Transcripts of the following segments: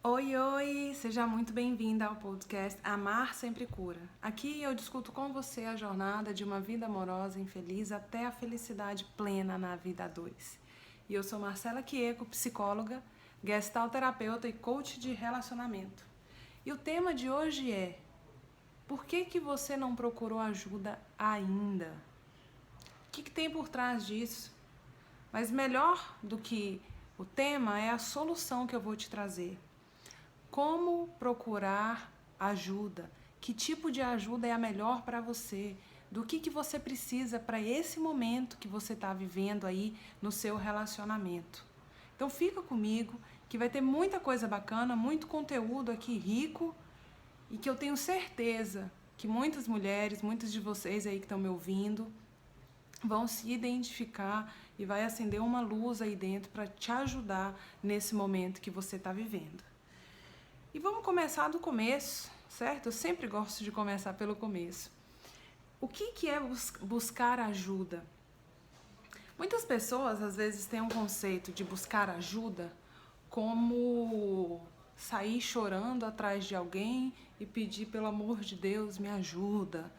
Oi, oi! Seja muito bem-vinda ao podcast Amar Sempre Cura. Aqui eu discuto com você a jornada de uma vida amorosa e infeliz até a felicidade plena na vida a dois. E eu sou Marcela Quieco, psicóloga, gestalterapeuta e coach de relacionamento. E o tema de hoje é: por que você não procurou ajuda ainda? O que tem por trás disso? Mas melhor do que o tema é a solução que eu vou te trazer. Como procurar ajuda? Que tipo de ajuda é a melhor para você? Do que você precisa para esse momento que você está vivendo aí no seu relacionamento? Então fica comigo que vai ter muita coisa bacana, muito conteúdo aqui rico e que eu tenho certeza que muitas mulheres, muitos de vocês aí que estão me ouvindo, vão se identificar e vai acender uma luz aí dentro para te ajudar nesse momento que você está vivendo. E vamos começar do começo, certo? Eu sempre gosto de começar pelo começo. O que é buscar ajuda? Muitas pessoas às vezes têm um conceito de buscar ajuda como sair chorando atrás de alguém e pedir pelo amor de Deus, me ajuda.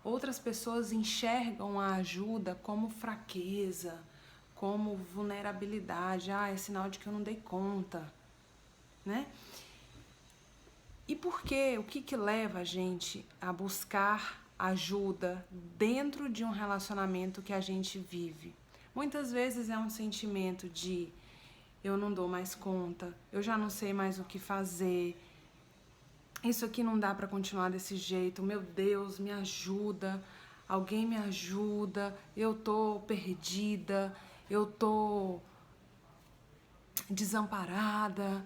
Outras pessoas enxergam a ajuda como fraqueza, como vulnerabilidade. É sinal de que eu não dei conta, né? E por quê? O que leva a gente a buscar ajuda dentro de um relacionamento que a gente vive? Muitas vezes é um sentimento de eu não dou mais conta, eu já não sei mais o que fazer, isso aqui não dá para continuar desse jeito, meu Deus, me ajuda, alguém me ajuda, eu tô perdida, eu tô desamparada.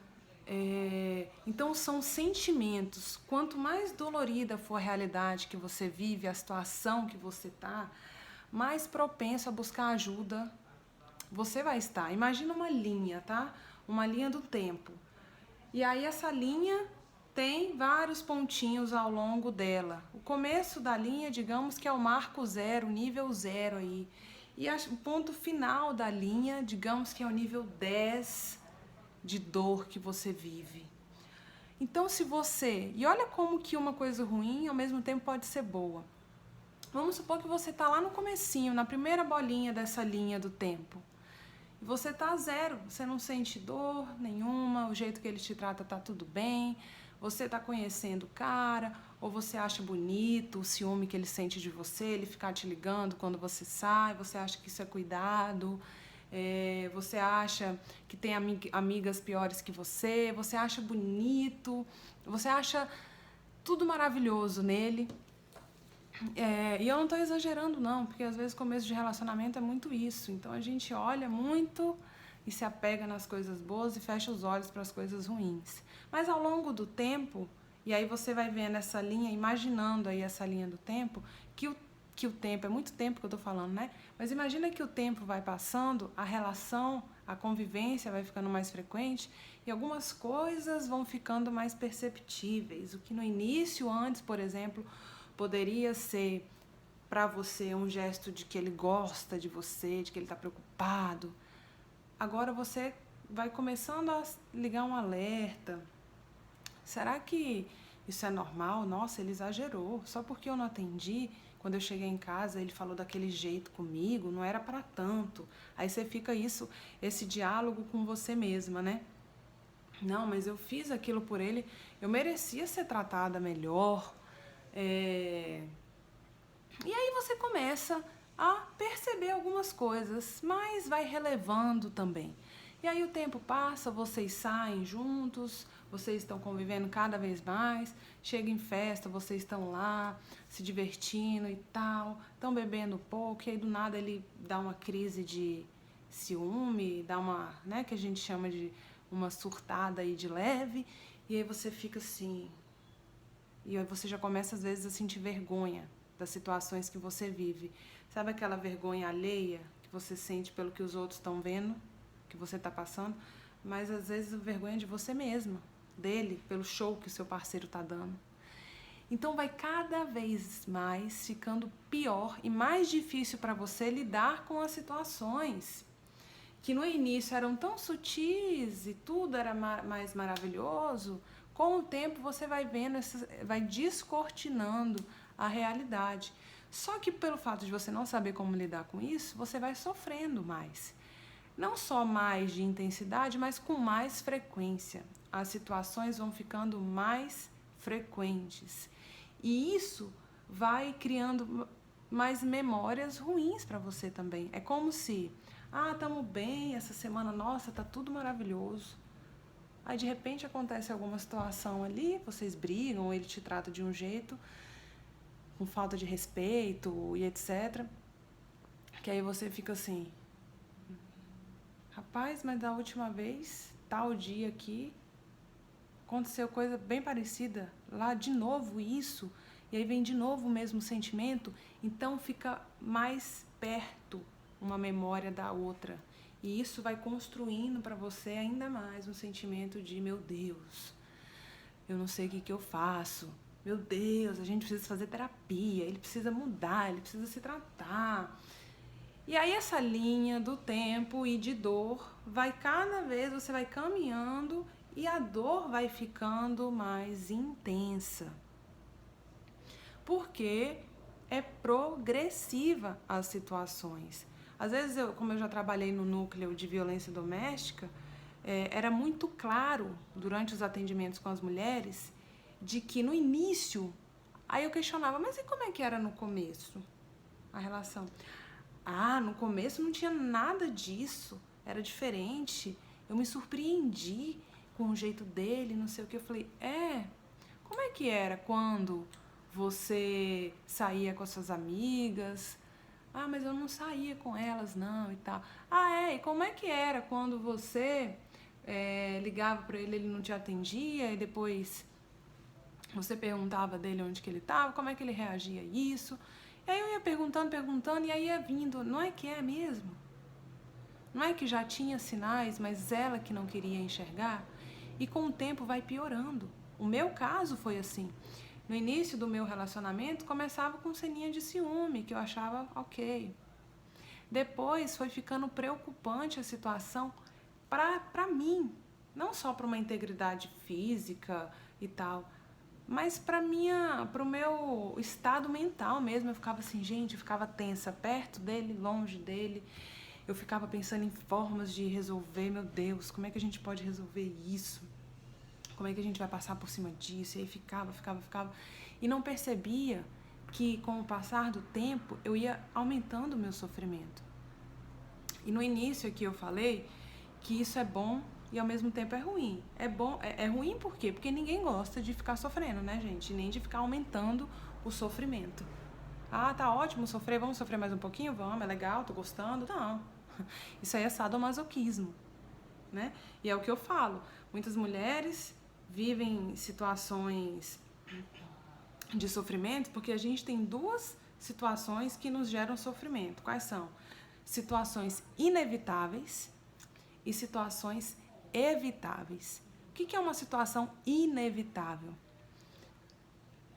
Então são sentimentos. Quanto mais dolorida for a realidade que você vive, a situação que você tá, mais propenso a buscar ajuda você vai estar. Imagina uma linha, tá? Uma linha do tempo. E aí essa linha tem vários pontinhos ao longo dela. O começo da linha, digamos que é o marco zero, o nível zero aí. E o ponto final da linha, digamos que é o nível 10 de dor que você vive. Então se você... E olha como que uma coisa ruim ao mesmo tempo pode ser boa. Vamos supor que você está lá no comecinho, na primeira bolinha dessa linha do tempo. E você está zero, você não sente dor nenhuma, o jeito que ele te trata tá tudo bem, você está conhecendo o cara, ou você acha bonito o ciúme que ele sente de você, ele ficar te ligando quando você sai, você acha que isso é cuidado, você acha que tem amigas piores que você acha bonito, você acha tudo maravilhoso nele. E eu não tô exagerando não, porque às vezes começo de relacionamento é muito isso. Então a gente olha muito e se apega nas coisas boas e fecha os olhos para as coisas ruins. Mas ao longo do tempo, e aí você vai vendo essa linha, imaginando aí essa linha do tempo, que o tempo, é muito tempo que eu tô falando, né? Mas imagina que o tempo vai passando, a relação, a convivência vai ficando mais frequente e algumas coisas vão ficando mais perceptíveis. O que no início, antes, por exemplo, poderia ser para você um gesto de que ele gosta de você, de que ele está preocupado. Agora você vai começando a ligar um alerta. Será que isso é normal? Nossa, ele exagerou. Só porque eu não atendi, quando eu cheguei em casa, ele falou daquele jeito comigo, não era para tanto. Aí você fica esse diálogo com você mesma, né? Não, mas eu fiz aquilo por ele, eu merecia ser tratada melhor. E aí você começa a perceber algumas coisas, mas vai relevando também. E aí o tempo passa, vocês saem juntos, vocês estão convivendo cada vez mais, chega em festa, vocês estão lá se divertindo e tal, estão bebendo um pouco, e aí do nada ele dá uma crise de ciúme, dá uma, né, que a gente chama de uma surtada aí de leve, e aí você fica assim, e aí você já começa às vezes a sentir vergonha das situações que você vive. Sabe aquela vergonha alheia que você sente pelo que os outros estão vendo, que você está passando? Mas às vezes a vergonha de você mesma, dele, pelo show que o seu parceiro está dando. Então vai cada vez mais ficando pior e mais difícil para você lidar com as situações. que no início eram tão sutis e tudo era mais maravilhoso, com o tempo você vai vendo, vai descortinando a realidade. Só que pelo fato de você não saber como lidar com isso, você vai sofrendo mais. Não só mais de intensidade, mas com mais frequência. As situações vão ficando mais frequentes. E isso vai criando mais memórias ruins para você também. É como se, estamos bem, essa semana, nossa, tá tudo maravilhoso. Aí de repente acontece alguma situação ali, vocês brigam, ele te trata de um jeito, com falta de respeito e etc. Que aí você fica assim, rapaz, mas da última vez, tal dia aqui, aconteceu coisa bem parecida, lá de novo isso, e aí vem de novo o mesmo sentimento, então fica mais perto uma memória da outra. E isso vai construindo para você ainda mais um sentimento de, meu Deus, eu não sei o que eu faço. Meu Deus, a gente precisa fazer terapia, ele precisa mudar, ele precisa se tratar. E aí essa linha do tempo e de dor, cada vez você vai caminhando e a dor vai ficando mais intensa. Porque é progressiva as situações. Às vezes, como eu já trabalhei no núcleo de violência doméstica, era muito claro durante os atendimentos com as mulheres de que no início, aí eu questionava, mas e como é que era no começo a relação? No começo não tinha nada disso, era diferente, eu me surpreendi com o jeito dele, não sei o que. Eu falei, como é que era quando você saía com as suas amigas? Mas eu não saía com elas não e tal. E como é que era quando você ligava para ele, ele não te atendia e depois você perguntava dele onde que ele estava, como é que ele reagia a isso? E aí eu ia perguntando, e aí ia vindo, não é que é mesmo? Não é que já tinha sinais, mas ela que não queria enxergar? E com o tempo vai piorando. O meu caso foi assim. No início do meu relacionamento, começava com ceninha de ciúme, que eu achava ok. Depois foi ficando preocupante a situação para mim, não só para uma integridade física e tal, mas para o meu estado mental mesmo. Eu ficava assim, gente, eu ficava tensa perto dele, longe dele. Eu ficava pensando em formas de resolver, meu Deus, como é que a gente pode resolver isso? Como é que a gente vai passar por cima disso? E aí ficava. E não percebia que com o passar do tempo eu ia aumentando o meu sofrimento. E no início aqui eu falei que isso é bom e ao mesmo tempo é ruim. É ruim por quê? Porque ninguém gosta de ficar sofrendo, né, gente? Nem de ficar aumentando o sofrimento. Tá ótimo sofrer, vamos sofrer mais um pouquinho? Vamos, é legal, tô gostando. Não, isso aí é sadomasoquismo, né? E é o que eu falo, muitas mulheres vivem situações de sofrimento porque a gente tem duas situações que nos geram sofrimento. Quais são? Situações inevitáveis e situações evitáveis. O que é uma situação inevitável?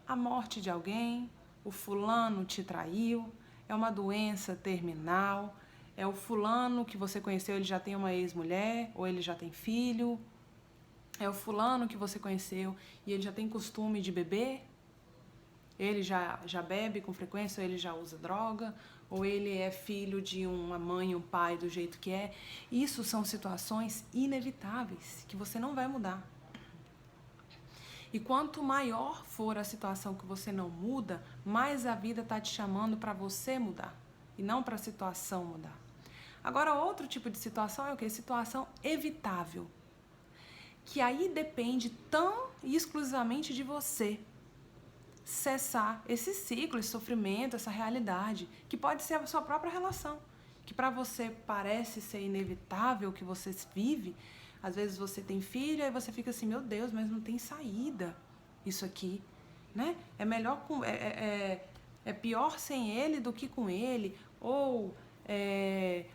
A morte de alguém, o fulano te traiu, é uma doença terminal, é o fulano que você conheceu, ele já tem uma ex-mulher ou ele já tem filho, é o fulano que você conheceu e ele já tem costume de beber, ele já bebe com frequência, ou ele já usa droga, ou ele é filho de uma mãe e um pai do jeito que é. Isso são situações inevitáveis, que você não vai mudar. E quanto maior for a situação que você não muda, mais a vida está te chamando para você mudar, e não para a situação mudar. Agora, outro tipo de situação é o quê? Situação evitável. Que aí depende tão e exclusivamente de você cessar esse ciclo, esse sofrimento, essa realidade, que pode ser a sua própria relação, que para você parece ser inevitável que você vive. Às vezes você tem filho e você fica assim, meu Deus, mas não tem saída isso aqui, né? É melhor é pior sem ele do que com ele, ou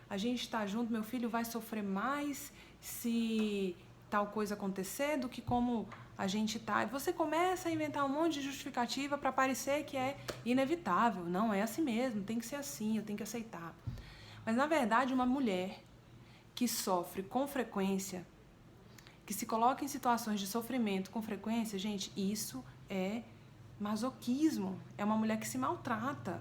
a gente está junto, meu filho vai sofrer mais se tal coisa acontecer do que como a gente tá. Você começa a inventar um monte de justificativa para parecer que é inevitável. Não, é assim mesmo, tem que ser assim, eu tenho que aceitar. Mas na verdade, uma mulher que sofre com frequência, que se coloca em situações de sofrimento com frequência, gente, isso é masoquismo. É uma mulher que se maltrata.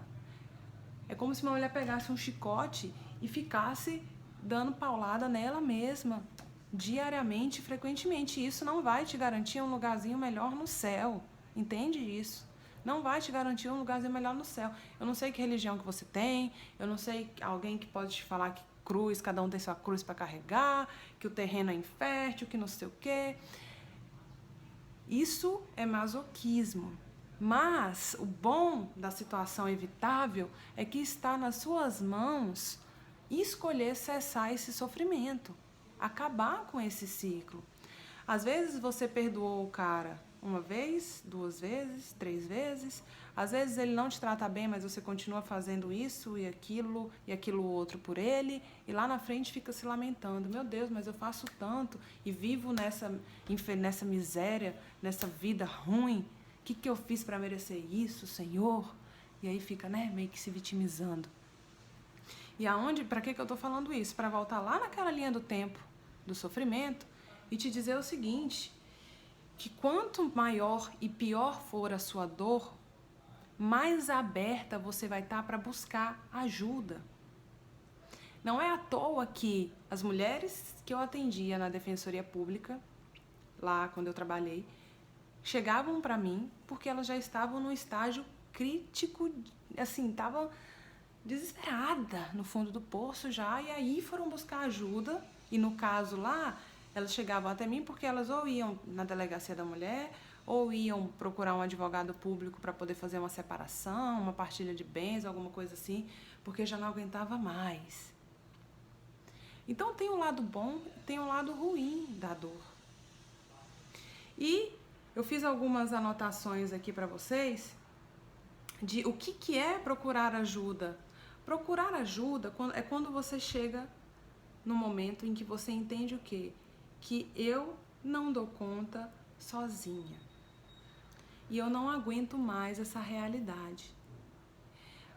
É como se uma mulher pegasse um chicote e ficasse dando paulada nela mesma, diariamente, frequentemente. Isso não vai te garantir um lugarzinho melhor no céu. Entende isso? Não vai te garantir um lugarzinho melhor no céu. Eu não sei que religião que você tem, eu não sei alguém que pode te falar que cruz, cada um tem sua cruz para carregar, que o terreno é infértil, que não sei o quê. Isso é masoquismo. Mas o bom da situação evitável é que está nas suas mãos escolher cessar esse sofrimento, acabar com esse ciclo. Às vezes você perdoou o cara uma vez, 2 vezes, 3 vezes. Às vezes ele não te trata bem, mas você continua fazendo isso e aquilo outro por ele. E lá na frente fica se lamentando. Meu Deus, mas eu faço tanto e vivo nessa miséria, nessa vida ruim. O que eu fiz para merecer isso, Senhor? E aí fica, né, meio que se vitimizando. E para que eu estou falando isso? Para voltar lá naquela linha do tempo do sofrimento e te dizer o seguinte, que quanto maior e pior for a sua dor, mais aberta você vai estar para buscar ajuda. Não é à toa que as mulheres que eu atendia na Defensoria Pública, lá quando eu trabalhei, chegavam para mim porque elas já estavam no estágio crítico, assim, estavam desesperada no fundo do poço já, e aí foram buscar ajuda. E no caso lá, elas chegavam até mim porque elas ou iam na delegacia da mulher, ou iam procurar um advogado público para poder fazer uma separação, uma partilha de bens, alguma coisa assim, porque já não aguentava mais. Então tem um lado bom e tem um lado ruim da dor. E eu fiz algumas anotações aqui para vocês de o que é procurar ajuda. Procurar ajuda é quando você chega no momento em que você entende o quê? Que eu não dou conta sozinha. E eu não aguento mais essa realidade.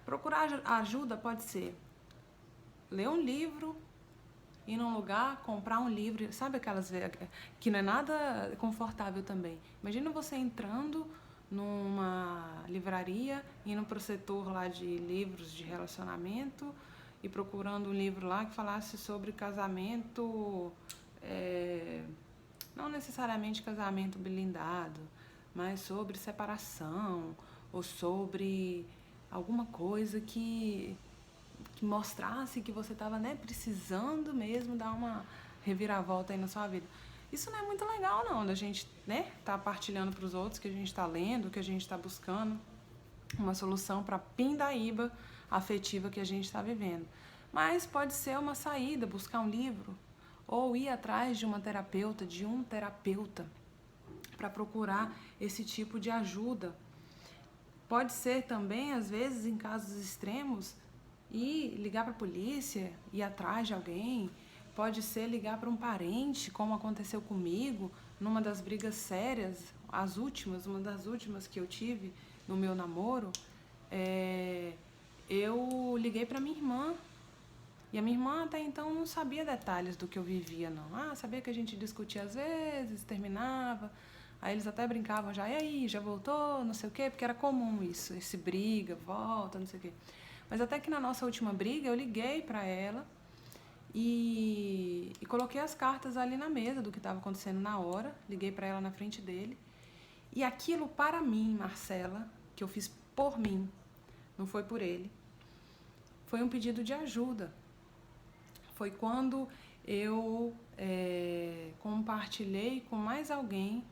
Procurar ajuda pode ser ler um livro, ir num lugar, comprar um livro, sabe aquelas que não é nada confortável também. Imagina você entrando numa livraria, indo para o setor lá de livros de relacionamento e procurando um livro lá que falasse sobre casamento, não necessariamente casamento blindado, mas sobre separação ou sobre alguma coisa que mostrasse que você estava, né, precisando mesmo dar uma reviravolta aí na sua vida. Isso não é muito legal não, da gente, né, tá partilhando para os outros que a gente está lendo, que a gente está buscando uma solução para a pindaíba afetiva que a gente está vivendo. Mas pode ser uma saída, buscar um livro ou ir atrás de uma terapeuta, de um terapeuta, para procurar esse tipo de ajuda. Pode ser também, às vezes, em casos extremos, ir ligar para a polícia, ir atrás de alguém. Pode ser ligar para um parente, como aconteceu comigo, numa das brigas sérias, uma das últimas que eu tive no meu namoro. Eu liguei para minha irmã. E a minha irmã até então não sabia detalhes do que eu vivia, não. Sabia que a gente discutia às vezes, terminava. Aí eles até brincavam já, e aí, já voltou, não sei o quê, porque era comum isso, esse briga, volta, não sei o quê. Mas até que na nossa última briga eu liguei para ela e coloquei as cartas ali na mesa do que estava acontecendo na hora, liguei para ela na frente dele. E aquilo para mim, Marcela, que eu fiz por mim, não foi por ele, foi um pedido de ajuda. Foi quando eu compartilhei com mais alguém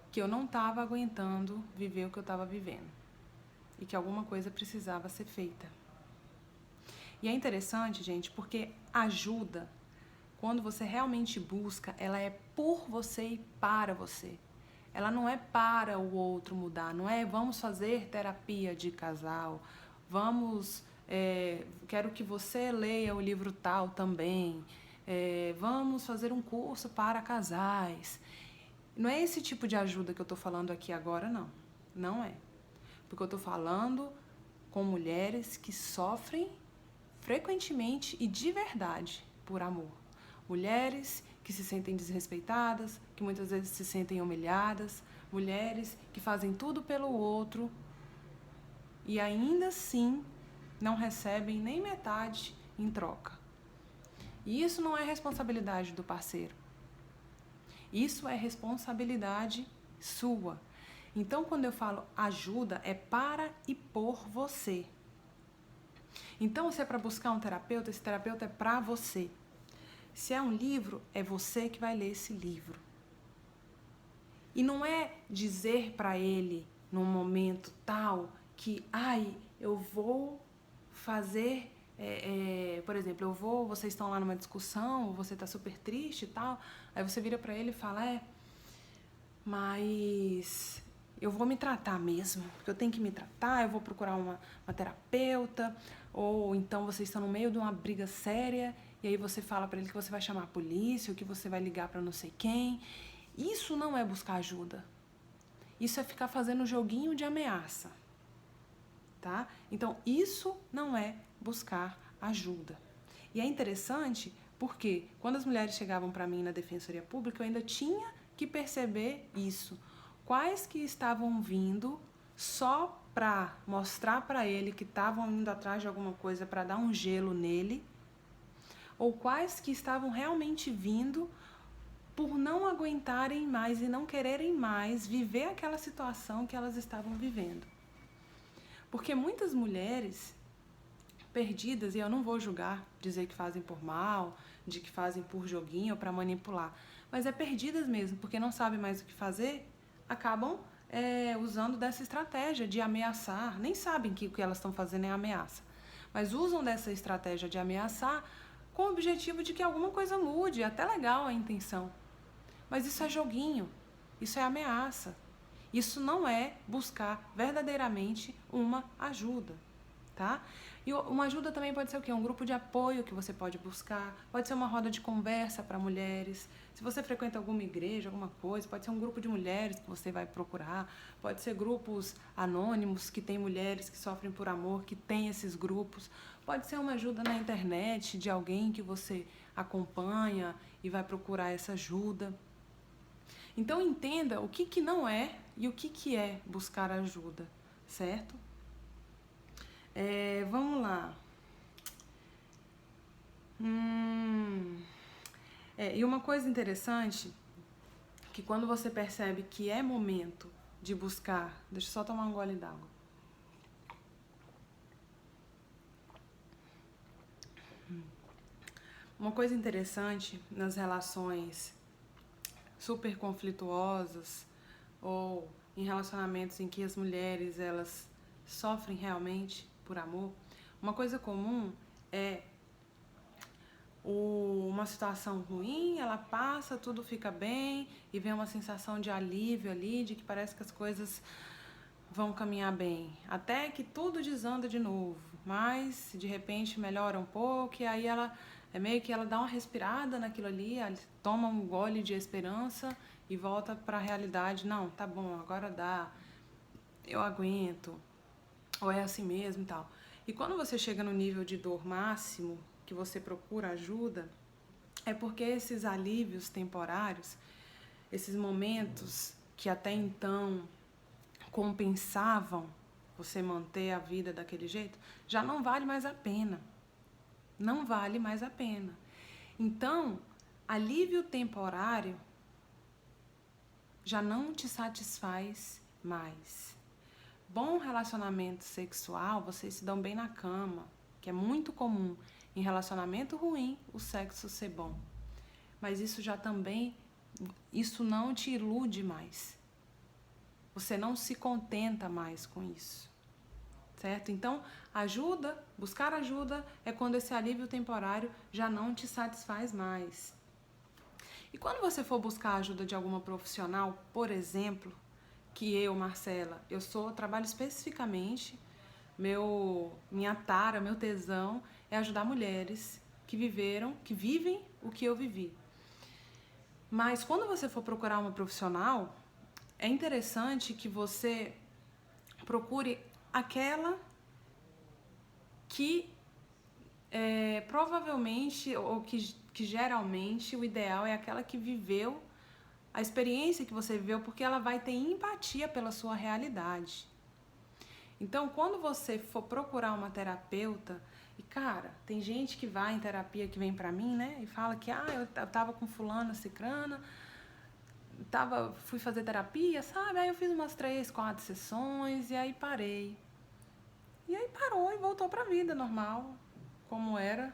que eu não estava aguentando viver o que eu estava vivendo e que alguma coisa precisava ser feita. E é interessante, gente, porque ajuda, quando você realmente busca, ela é por você e para você. Ela não é para o outro mudar, não é vamos fazer terapia de casal, quero que você leia o livro tal também, vamos fazer um curso para casais. Não é esse tipo de ajuda que eu estou falando aqui agora, não. Não é. Porque eu estou falando com mulheres que sofrem frequentemente e de verdade por amor. mulheres que se sentem desrespeitadas, que muitas vezes se sentem humilhadas, mulheres que fazem tudo pelo outro e ainda assim não recebem nem metade em troca. E isso não é responsabilidade do parceiro. Isso é responsabilidade sua. Então, quando eu falo ajuda, é para e por você. Então, se é para buscar um terapeuta, esse terapeuta é para você. Se é um livro, é você que vai ler esse livro. E não é dizer para ele, num momento tal, que, eu vou fazer, por exemplo, vocês estão lá numa discussão, você está super triste e tal, aí você vira para ele e fala, mas eu vou me tratar mesmo, porque eu tenho que me tratar, eu vou procurar uma terapeuta, ou então vocês estão no meio de uma briga séria, e aí você fala para ele que você vai chamar a polícia, ou que você vai ligar para não sei quem. Isso não é buscar ajuda. Isso é ficar fazendo joguinho de ameaça, tá? Então, isso não é buscar ajuda. E é interessante porque quando as mulheres chegavam para mim na Defensoria Pública, eu ainda tinha que perceber isso. Quais que estavam vindo só para mostrar para ele que estavam indo atrás de alguma coisa para dar um gelo nele, ou quais que estavam realmente vindo por não aguentarem mais e não quererem mais viver aquela situação que elas estavam vivendo. Porque muitas mulheres perdidas, e eu não vou julgar, dizer que fazem por mal, de que fazem por joguinho ou para manipular, mas é perdidas mesmo, porque não sabem mais o que fazer, acabam usando dessa estratégia de ameaçar, nem sabem que o que elas estão fazendo é ameaça, mas usam dessa estratégia de ameaçar com o objetivo de que alguma coisa mude, até legal a intenção. Mas isso é joguinho, isso é ameaça. Isso não é buscar verdadeiramente uma ajuda, tá? E uma ajuda também pode ser o quê? Um grupo de apoio que você pode buscar, pode ser uma roda de conversa para mulheres. Se você frequenta alguma igreja, alguma coisa, pode ser um grupo de mulheres que você vai procurar, pode ser grupos anônimos que tem mulheres que sofrem por amor, que tem esses grupos. Pode ser uma ajuda na internet de alguém que você acompanha e vai procurar essa ajuda. Então, entenda o que não é e o que é buscar ajuda, certo? Vamos lá. E uma coisa interessante, que quando você percebe que é momento de buscar... Deixa eu só tomar um gole d'água. Uma coisa interessante nas relações super conflituosas ou em relacionamentos em que as mulheres elas sofrem realmente por amor, uma coisa comum é uma situação ruim, ela passa, tudo fica bem e vem uma sensação de alívio ali, de que parece que as coisas vão caminhar bem, até que tudo desanda de novo, mas de repente melhora um pouco e aí ela meio que ela dá uma respirada naquilo ali, ela toma um gole de esperança e volta para a realidade. Não, tá bom, agora dá, eu aguento, ou é assim mesmo e tal. E quando você chega no nível de dor máximo, que você procura ajuda, é porque esses alívios temporários, esses momentos que até então compensavam você manter a vida daquele jeito, já não vale mais a pena. Não vale mais a pena. Então, alívio temporário já não te satisfaz mais. Bom relacionamento sexual, vocês se dão bem na cama, que é muito comum em relacionamento ruim o sexo ser bom. Mas isso não te ilude mais. Você não se contenta mais com isso. Certo? Então, buscar ajuda é quando esse alívio temporário já não te satisfaz mais. E quando você for buscar a ajuda de alguma profissional, por exemplo, que eu, Marcela, trabalho especificamente, minha tara, meu tesão é ajudar mulheres que vivem o que eu vivi. Mas quando você for procurar uma profissional, é interessante que você procure aquela que provavelmente, ou que que geralmente o ideal é aquela que viveu a experiência que você viveu, porque ela vai ter empatia pela sua realidade. Então, quando você for procurar uma terapeuta, e cara, tem gente que vai em terapia que vem pra mim, né, e fala que eu tava com fulana, cicrana, fui fazer terapia, sabe? Aí eu fiz umas 3, 4 sessões e aí parei. E aí parou e voltou pra vida normal, como era.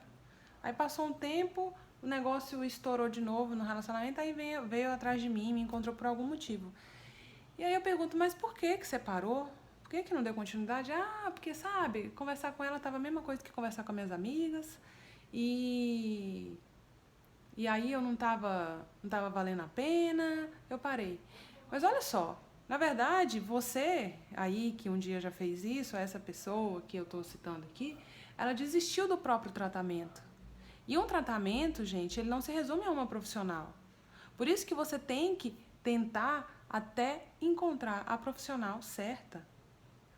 Aí passou um tempo, o negócio estourou de novo no relacionamento, aí veio atrás de mim, me encontrou por algum motivo. E aí eu pergunto, mas por que você parou? Por que não deu continuidade? Porque, sabe, conversar com ela tava a mesma coisa que conversar com minhas amigas. E aí eu não tava valendo a pena, eu parei. Mas olha só, na verdade, você aí que um dia já fez isso, essa pessoa que eu estou citando aqui, ela desistiu do próprio tratamento. E um tratamento, gente, ele não se resume a uma profissional. Por isso que você tem que tentar até encontrar a profissional certa.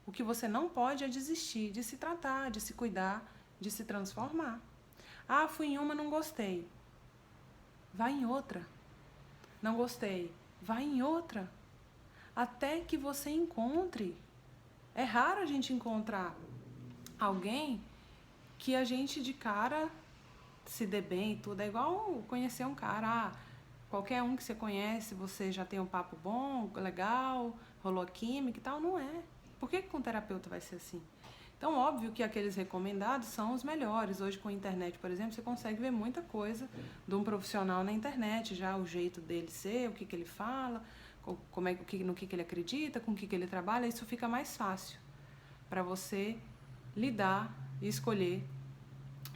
O que você não pode é desistir de se tratar, de se cuidar, de se transformar. Fui em uma, não gostei. Vai em outra. Não gostei. Vai em outra. Até que você encontre. É raro a gente encontrar alguém que a gente de cara se dê bem e tudo. É igual conhecer um cara. Qualquer um que você conhece, você já tem um papo bom, legal, rolou química e tal. Não é. Por que com um terapeuta vai ser assim? Então, óbvio que aqueles recomendados são os melhores. Hoje, com a internet, por exemplo, você consegue ver muita coisa de um profissional na internet, já o jeito dele ser, o que ele fala, no que ele acredita, com o que ele trabalha. Isso fica mais fácil para você lidar e escolher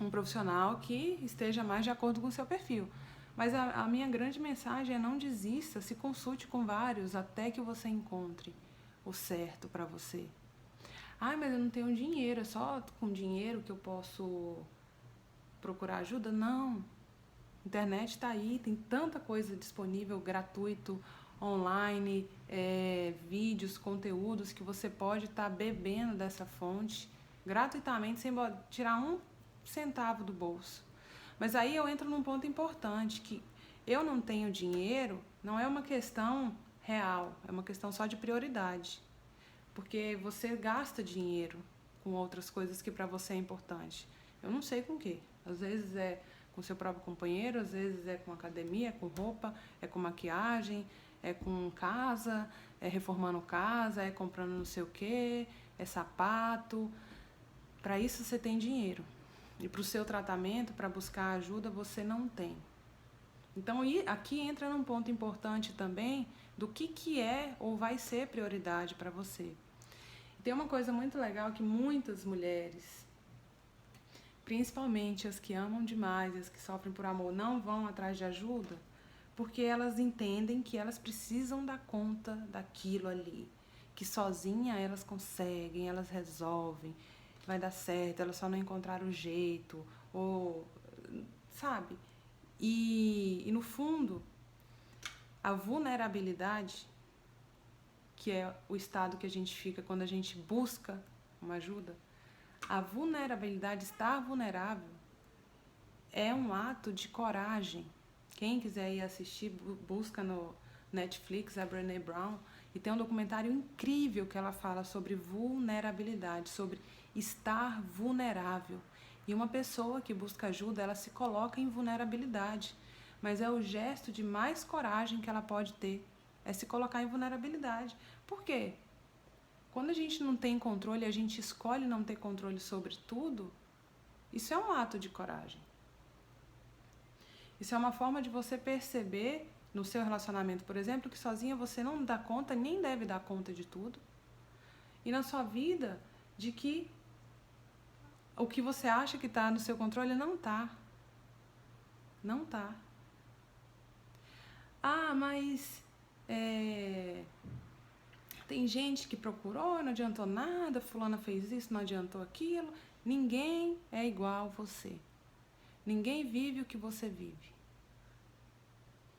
um profissional que esteja mais de acordo com o seu perfil. Mas a minha grande mensagem é: não desista, se consulte com vários até que você encontre o certo para você. Mas eu não tenho dinheiro, é só com dinheiro que eu posso procurar ajuda? Não. A internet está aí, tem tanta coisa disponível, gratuito, online, vídeos, conteúdos que você pode estar bebendo dessa fonte gratuitamente, sem tirar um centavo do bolso. Mas aí eu entro num ponto importante, que eu não tenho dinheiro, não é uma questão real, é uma questão só de prioridade. Porque você gasta dinheiro com outras coisas que para você é importante. Eu não sei com o quê. Às vezes é com seu próprio companheiro, às vezes é com academia, é com roupa, é com maquiagem, é com casa, é reformando casa, é comprando não sei o quê, é sapato. Para isso você tem dinheiro. E para o seu tratamento, para buscar ajuda, você não tem. Então, aqui entra num ponto importante também do que é ou vai ser prioridade para você. Tem uma coisa muito legal que muitas mulheres, principalmente as que amam demais, as que sofrem por amor, não vão atrás de ajuda, porque elas entendem que elas precisam dar conta daquilo ali, que sozinha elas conseguem, elas resolvem, vai dar certo, elas só não encontraram o jeito, ou sabe? E no fundo, a vulnerabilidade, que é o estado que a gente fica quando a gente busca uma ajuda, a vulnerabilidade, estar vulnerável, é um ato de coragem. Quem quiser ir assistir, busca no Netflix a Brené Brown, e tem um documentário incrível que ela fala sobre vulnerabilidade, sobre estar vulnerável. E uma pessoa que busca ajuda, ela se coloca em vulnerabilidade, mas é o gesto de mais coragem que ela pode ter, é se colocar em vulnerabilidade. Por quê? Quando a gente não tem controle, a gente escolhe não ter controle sobre tudo, isso é um ato de coragem. Isso é uma forma de você perceber no seu relacionamento, por exemplo, que sozinha você não dá conta, nem deve dar conta de tudo. E na sua vida, de que o que você acha que está no seu controle não está. Não está. Mas tem gente que procurou, não adiantou nada, fulana fez isso, não adiantou aquilo. Ninguém é igual a você. Ninguém vive o que você vive.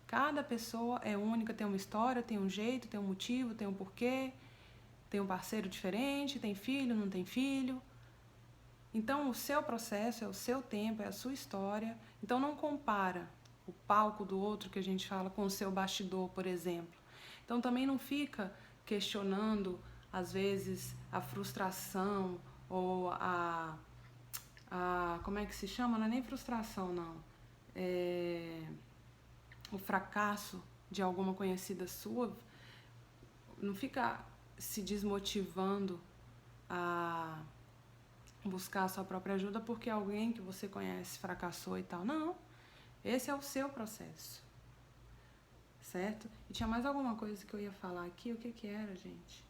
Cada pessoa é única, tem uma história, tem um jeito, tem um motivo, tem um porquê, tem um parceiro diferente, tem filho, não tem filho. Então, o seu processo é o seu tempo, é a sua história. Então, não compara o palco do outro, que a gente fala, com o seu bastidor, por exemplo. Então, também não fica questionando, às vezes, a frustração ou como é que se chama? Não é nem frustração, não. O fracasso de alguma conhecida sua. Não fica se desmotivando a buscar a sua própria ajuda porque alguém que você conhece fracassou e tal. Não, esse é o seu processo, certo? E tinha mais alguma coisa que eu ia falar aqui, o que que era, gente?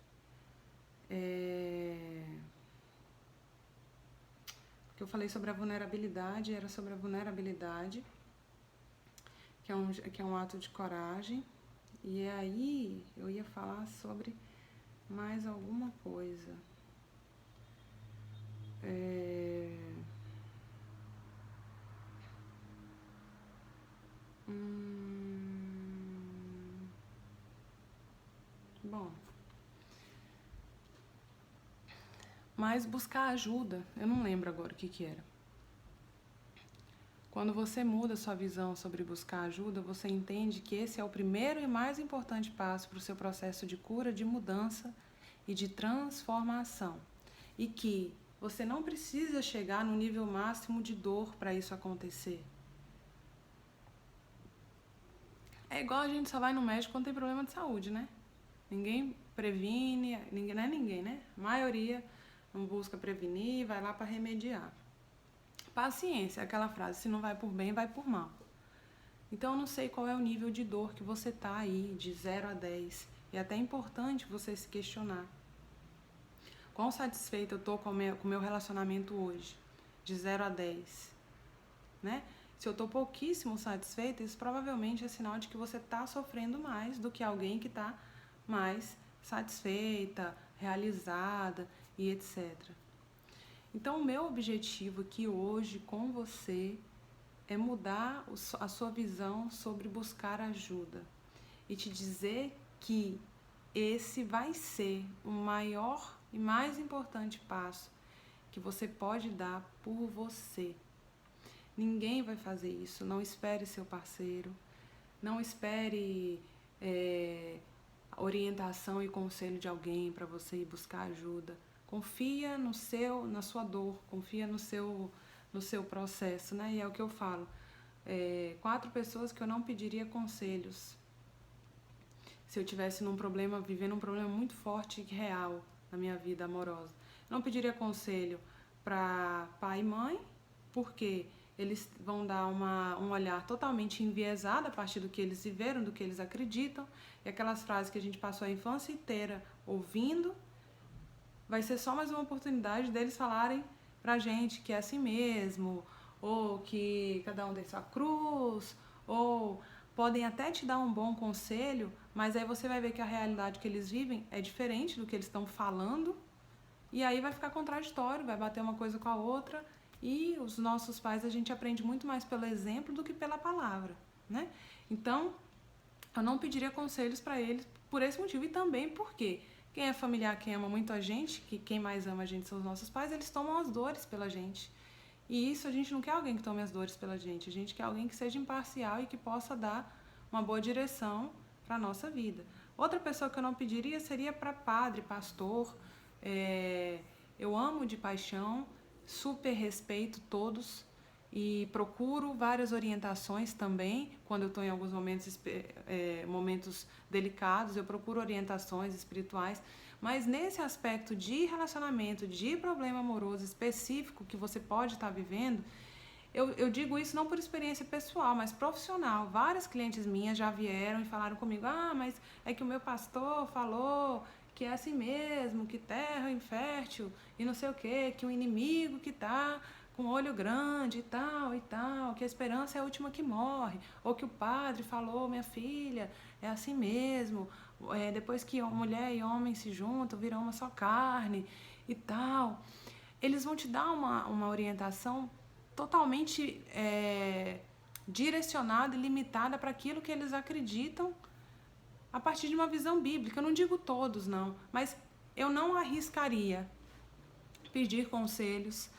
Porque eu falei sobre a vulnerabilidade, era sobre a vulnerabilidade, que é um ato de coragem, e aí eu ia falar sobre mais alguma coisa. Bom, mas buscar ajuda, eu não lembro agora o que que era. Quando você muda sua visão sobre buscar ajuda, você entende que esse é o primeiro e mais importante passo para o seu processo de cura, de mudança e de transformação. E que você não precisa chegar no nível máximo de dor para isso acontecer. É igual a gente só vai no médico quando tem problema de saúde, né? Ninguém previne, ninguém, não é ninguém, né? A maioria não busca prevenir, vai lá para remediar. Paciência, aquela frase, se não vai por bem, vai por mal. Então eu não sei qual é o nível de dor que você tá aí, de 0 a 10. E é até importante você se questionar. Quão satisfeita eu tô com o meu relacionamento hoje, de 0 a 10, né? Se eu tô pouquíssimo satisfeita, isso provavelmente é sinal de que você tá sofrendo mais do que alguém que tá mais satisfeita, realizada e etc. Então, o meu objetivo aqui hoje com você é mudar a sua visão sobre buscar ajuda e te dizer que esse vai ser o maior e mais importante passo que você pode dar por você. Ninguém vai fazer isso. Não espere seu parceiro, não espere orientação e conselho de alguém para você ir buscar ajuda. Confia na sua dor, confia no seu processo, né? E é o que eu falo. 4 pessoas que eu não pediria conselhos se eu tivesse vivendo um problema muito forte e real na minha vida amorosa. Não pediria conselho para pai e mãe, porque eles vão dar um olhar totalmente enviesado a partir do que eles viveram, do que eles acreditam, e aquelas frases que a gente passou a infância inteira ouvindo, vai ser só mais uma oportunidade deles falarem pra gente que é assim mesmo, ou que cada um tem sua cruz, ou podem até te dar um bom conselho, mas aí você vai ver que a realidade que eles vivem é diferente do que eles estão falando, e aí vai ficar contraditório, vai bater uma coisa com a outra, e os nossos pais a gente aprende muito mais pelo exemplo do que pela palavra, né? Então, eu não pediria conselhos para eles por esse motivo, e também porque quem é familiar, quem ama muito a gente, que quem mais ama a gente são os nossos pais, eles tomam as dores pela gente. E isso, a gente não quer alguém que tome as dores pela gente, a gente quer alguém que seja imparcial e que possa dar uma boa direção para a nossa vida. Outra pessoa que eu não pediria seria para padre, pastor. Eu amo de paixão, super respeito todos e procuro várias orientações também. Quando eu estou em alguns momentos delicados, eu procuro orientações espirituais. Mas nesse aspecto de relacionamento, de problema amoroso específico que você pode estar vivendo, eu digo isso não por experiência pessoal, mas profissional. Várias clientes minhas já vieram e falaram comigo: mas é que o meu pastor falou que é assim mesmo, que terra infértil e não sei o quê, que o inimigo que tá com olho grande e tal, que a esperança é a última que morre, ou que o padre falou: minha filha, é assim mesmo, depois que mulher e homem se juntam, viram uma só carne e tal. Eles vão te dar uma orientação totalmente direcionada e limitada para aquilo que eles acreditam a partir de uma visão bíblica. Eu não digo todos, não, mas eu não arriscaria pedir conselhos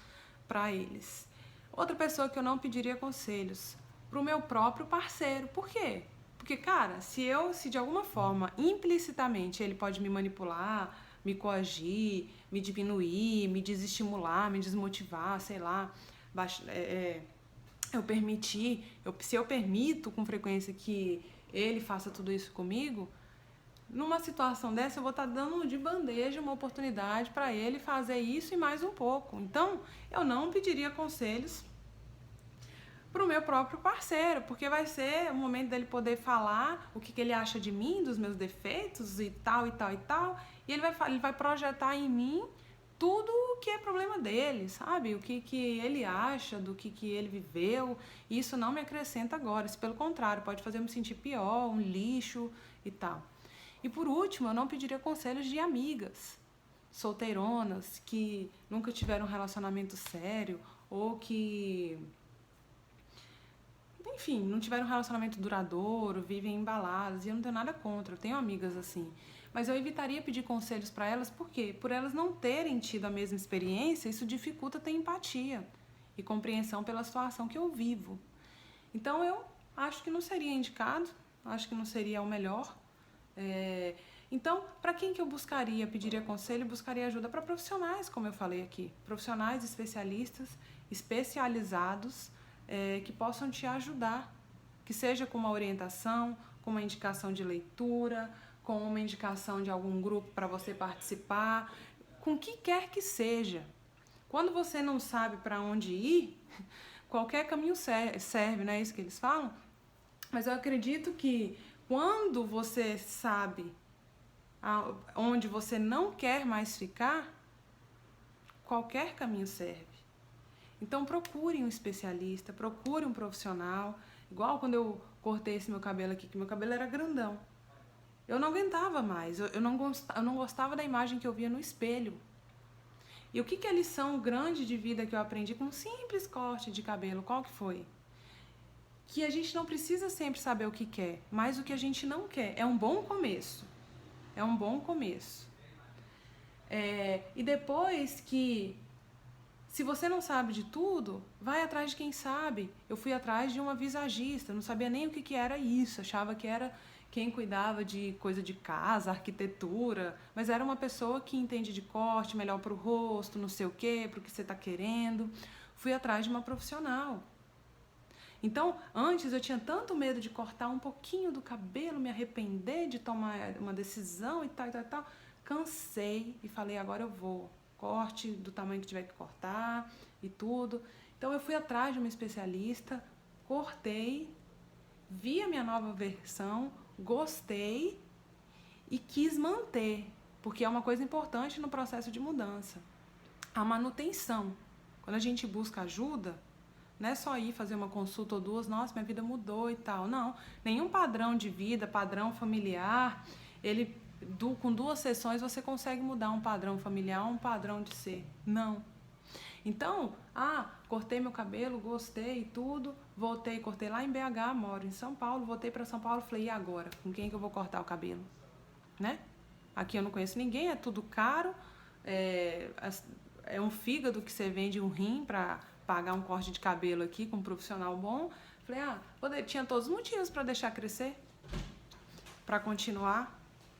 para eles. Outra pessoa que eu não pediria conselhos, pro meu próprio parceiro. Por quê? Porque, cara, se de alguma forma, implicitamente, ele pode me manipular, me coagir, me diminuir, me desestimular, me desmotivar, sei lá, se eu permito com frequência que ele faça tudo isso comigo, numa situação dessa eu vou estar dando de bandeja uma oportunidade para ele fazer isso e mais um pouco. Então, eu não pediria conselhos para o meu próprio parceiro, porque vai ser o momento dele poder falar o que ele acha de mim, dos meus defeitos e tal, e tal, e tal, e ele vai projetar em mim tudo o que é problema dele, sabe? O que ele acha, do que ele viveu, e isso não me acrescenta agora, isso pelo contrário, pode fazer eu me sentir pior, um lixo e tal. E por último, eu não pediria conselhos de amigas solteironas que nunca tiveram um relacionamento sério ou que, enfim, não tiveram um relacionamento duradouro, vivem embaladas, e eu não tenho nada contra, eu tenho amigas assim. Mas eu evitaria pedir conselhos para elas, por quê? Por elas não terem tido a mesma experiência, isso dificulta ter empatia e compreensão pela situação que eu vivo. Então eu acho que não seria indicado, acho que não seria o melhor. Então, para quem que eu pediria conselho, buscaria ajuda para profissionais, como eu falei aqui, profissionais especialistas, especializados, que possam te ajudar, que seja com uma orientação, com uma indicação de leitura, com uma indicação de algum grupo para você participar, com o que quer que seja. Quando você não sabe para onde ir, qualquer caminho serve, não é isso que eles falam? Mas eu acredito que quando você sabe onde você não quer mais ficar, qualquer caminho serve. Então procure um especialista, procure um profissional. Igual quando eu cortei esse meu cabelo aqui, que meu cabelo era grandão. Eu não aguentava mais, eu não gostava da imagem que eu via no espelho. E o que é a lição grande de vida que eu aprendi com um simples corte de cabelo? Qual que foi? Que a gente não precisa sempre saber o que quer, mas o que a gente não quer. É um bom começo. É um bom começo. E depois que, se você não sabe de tudo, vai atrás de quem sabe. Eu fui atrás de uma visagista, não sabia nem o que era isso, achava que era quem cuidava de coisa de casa, arquitetura, mas era uma pessoa que entende de corte, melhor para o rosto, não sei o quê, para o que você está querendo. Fui atrás de uma profissional. Então, antes eu tinha tanto medo de cortar um pouquinho do cabelo, me arrepender de tomar uma decisão e tal, e tal, e tal. Cansei e falei, agora eu vou. Corte do tamanho que tiver que cortar e tudo. Então, eu fui atrás de uma especialista, cortei, vi a minha nova versão, gostei e quis manter, porque é uma coisa importante no processo de mudança. A manutenção. Quando a gente busca ajuda, não é só ir fazer uma consulta ou duas, nossa, minha vida mudou e tal. Não, nenhum padrão de vida, padrão familiar, com 2 sessões você consegue mudar um padrão familiar, um padrão de ser. Não. Então, cortei meu cabelo, gostei e tudo, voltei, cortei lá em BH, moro em São Paulo, voltei para São Paulo, falei, e agora? Com quem que eu vou cortar o cabelo? Né? Aqui eu não conheço ninguém, é tudo caro, é um fígado que você vende, um rim para pagar um corte de cabelo aqui com um profissional bom. Falei, tinha todos os motivos para deixar crescer, para continuar.